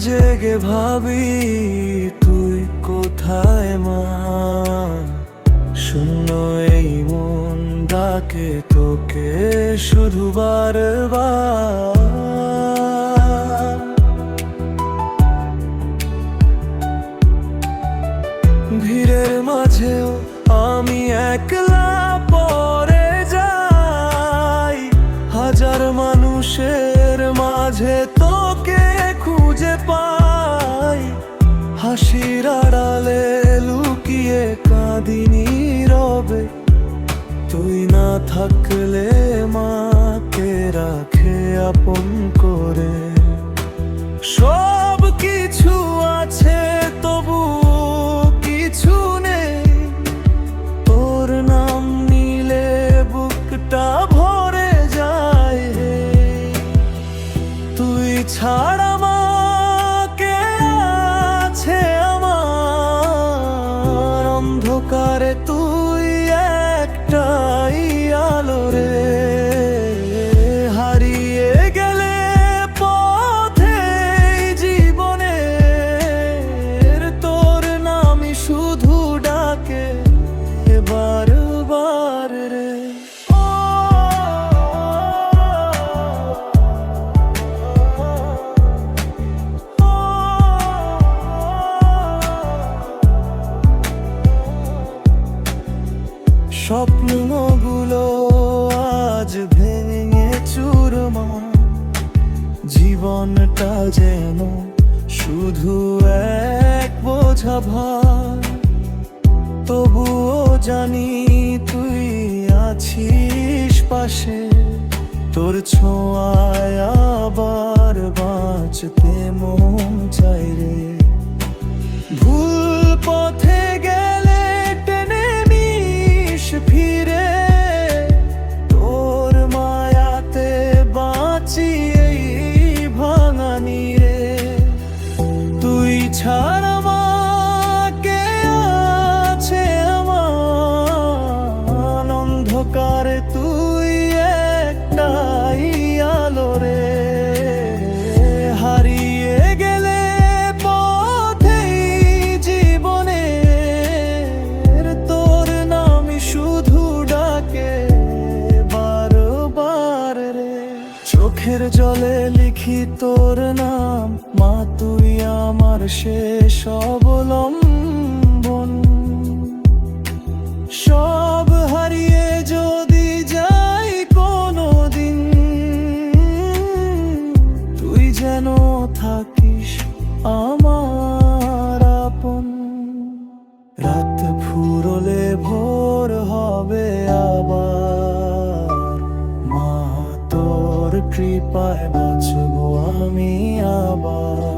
জেগে ভাবি তুই কোথায় মা, শূন্য এই মন ডাকে তোকে শুধু বারবার। ভিড়ের মাঝেও আমি একলা পড়ে যাই, হাজার মানুষের মাঝে তোকে খুঁজে পাই। হাসির আড়ালে লুকিয়ে কাঁদি নীরবে, তুই না থাকলে মাকে রাখে আপন করে। সব কিছু আছে তবু কিছু নেই, তোর নাম নিলে বুকটা ভরে যায়। তুই ছাড়া মাকে আছে আমার অন্ধকারে, তুই একটাই আলো রে। হারিয়ে গেলে পথে জীবনের, তোর নামই শুধু ডাকে বারবার রে। স্বপ্নগুলো আজ ভেঙে চুরমার, জীবনটা যেন শুধু এক বোঝা ভার। তবুও জানি তুই আছিস পাশে, তোর ছোঁয়ায় আবার বাঁচতে মন চাই রে। ভুল পথে গেলে টেনে নিস ফিরে, তোর মায়াতে বাঁচি এই ভাঙানি রে। তুই ছাড়া মাকে আছে আমার অন্ধকারে, তুই একটাই আলো রে। হারিয়ে গেলে পথেই জীবনের, তোর নামই শুধু ডাকে বারবার রে। চোখের জলে লিখি তোর নাম মা, তুই আমার শেষ অবলম্বন। সব হারিয়ে যদি যাই কোনোদিন, তুই যেন থাকিস আমার আপন। রাত ফুরলে ভোর হবে আবার, মা তোর কৃপায় বাঁচবো আমি আবার।